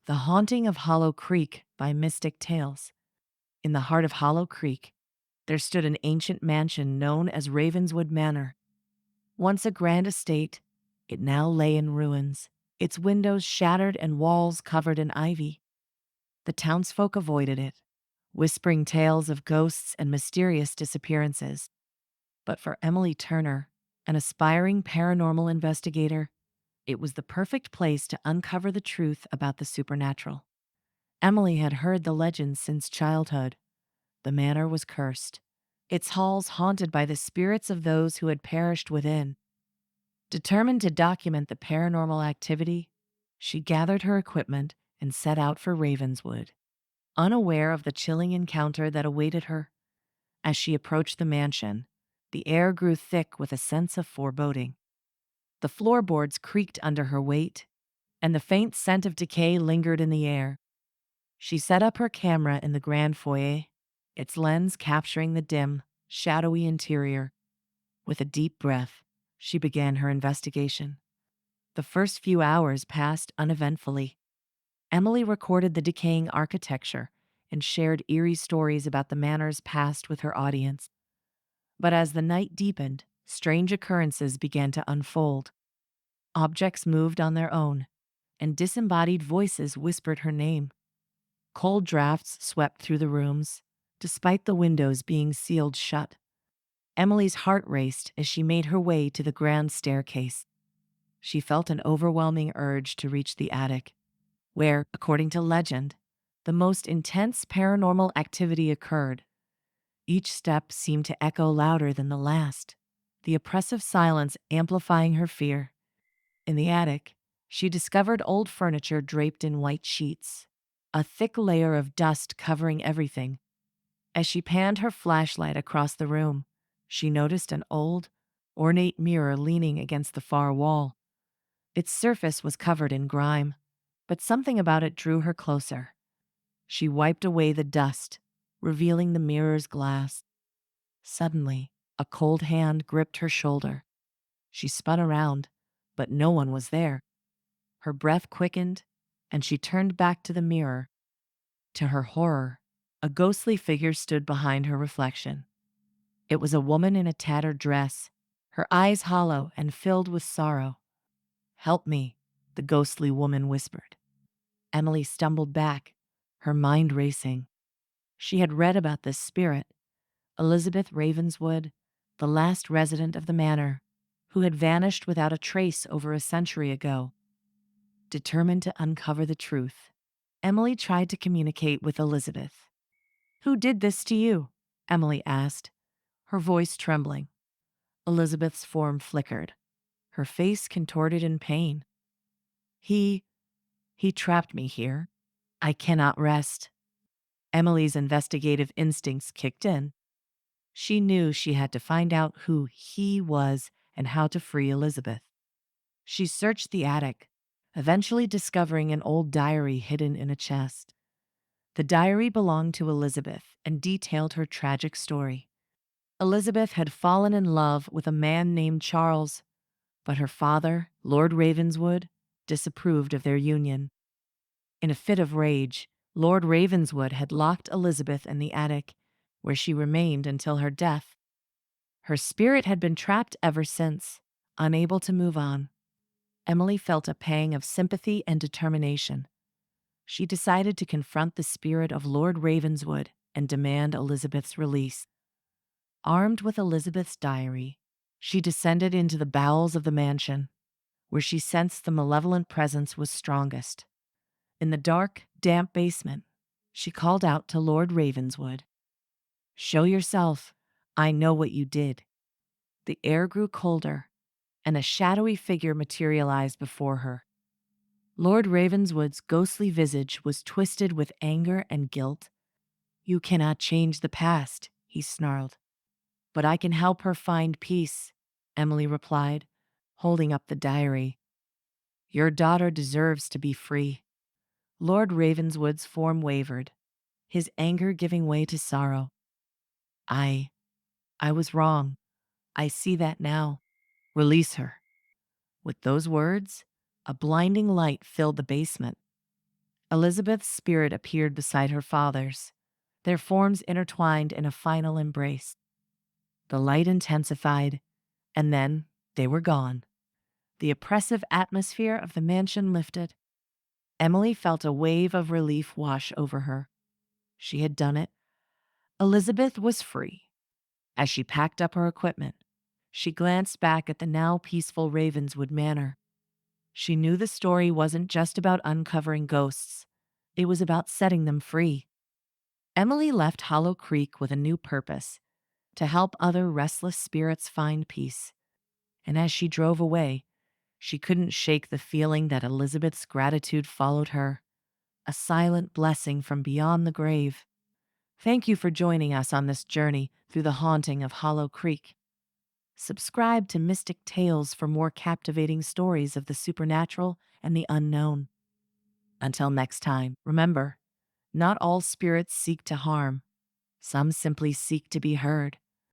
The Haunting of Hollow Creek by Mystic Tales. In the heart of Hollow Creek, there stood an ancient mansion known as Ravenswood Manor. Once a grand estate, it now lay in ruins, its windows shattered and walls covered in ivy. The townsfolk avoided it, whispering tales of ghosts and mysterious disappearances. But for Emily Turner, an aspiring paranormal investigator, it was the perfect place to uncover the truth about the supernatural. Emily had heard the legends since childhood. The manor was cursed, its halls haunted by the spirits of those who had perished within. Determined to document the paranormal activity, she gathered her equipment and set out for Ravenswood, unaware of the chilling encounter that awaited her. As she approached the mansion, the air grew thick with a sense of foreboding. The floorboards creaked under her weight, and the faint scent of decay lingered in the air. She set up her camera in the grand foyer, its lens capturing the dim, shadowy interior. With a deep breath, she began her investigation. The first few hours passed uneventfully. Emily recorded the decaying architecture and shared eerie stories about the manor's past with her audience. But as the night deepened, strange occurrences began to unfold. Objects moved on their own, and disembodied voices whispered her name. Cold drafts swept through the rooms, despite the windows being sealed shut. Emily's heart raced as she made her way to the grand staircase. She felt an overwhelming urge to reach the attic, where, according to legend, the most intense paranormal activity occurred. Each step seemed to echo louder than the last, the oppressive silence amplifying her fear. In the attic, she discovered old furniture draped in white sheets, a thick layer of dust covering everything. As she panned her flashlight across the room, she noticed an old, ornate mirror leaning against the far wall. Its surface was covered in grime, but something about it drew her closer. She wiped away the dust, revealing the mirror's glass. Suddenly, a cold hand gripped her shoulder. She spun around, but no one was there. Her breath quickened, and she turned back to the mirror. To her horror, a ghostly figure stood behind her reflection. It was a woman in a tattered dress, her eyes hollow and filled with sorrow. "Help me," the ghostly woman whispered. Emily stumbled back, her mind racing. She had read about this spirit, Elizabeth Ravenswood, the last resident of the manor, who had vanished without a trace over a century ago. Determined to uncover the truth, Emily tried to communicate with Elizabeth. "Who did this to you?" Emily asked, her voice trembling. Elizabeth's form flickered, her face contorted in pain. He he trapped me here. I cannot rest." Emily's investigative instincts kicked in. She knew she had to find out who he was and how to free Elizabeth. She searched the attic, eventually discovering an old diary hidden in a chest. The diary belonged to Elizabeth and detailed her tragic story. Elizabeth had fallen in love with a man named Charles, but her father, Lord Ravenswood, disapproved of their union. In a fit of rage, Lord Ravenswood had locked Elizabeth in the attic, where she remained until her death. Her spirit had been trapped ever since, unable to move on. Emily felt a pang of sympathy and determination. She decided to confront the spirit of Lord Ravenswood and demand Elizabeth's release. Armed with Elizabeth's diary, she descended into the bowels of the mansion, where she sensed the malevolent presence was strongest. In the dark, damp basement, she called out to Lord Ravenswood. "Show yourself. I know what you did." The air grew colder, and a shadowy figure materialized before her. Lord Ravenswood's ghostly visage was twisted with anger and guilt. "You cannot change the past," he snarled. "But I can help her find peace," Emily replied, holding up the diary. "Your daughter deserves to be free." Lord Ravenswood's form wavered, his anger giving way to sorrow. I I was wrong. I see that now. Release her." With those words, a blinding light filled the basement. Elizabeth's spirit appeared beside her father's, their forms intertwined in a final embrace. The light intensified, and then they were gone. The oppressive atmosphere of the mansion lifted. Emily felt a wave of relief wash over her. She had done it. Elizabeth was free. As she packed up her equipment, she glanced back at the now peaceful Ravenswood Manor. She knew the story wasn't just about uncovering ghosts, it was about setting them free. Emily left Hollow Creek with a new purpose: to help other restless spirits find peace. And as she drove away, she couldn't shake the feeling that Elizabeth's gratitude followed her, a silent blessing from beyond the grave. Thank you for joining us on this journey through the haunting of Hollow Creek. Subscribe to Mystic Tales for more captivating stories of the supernatural and the unknown. Until next time, remember, not all spirits seek to harm. Some simply seek to be heard.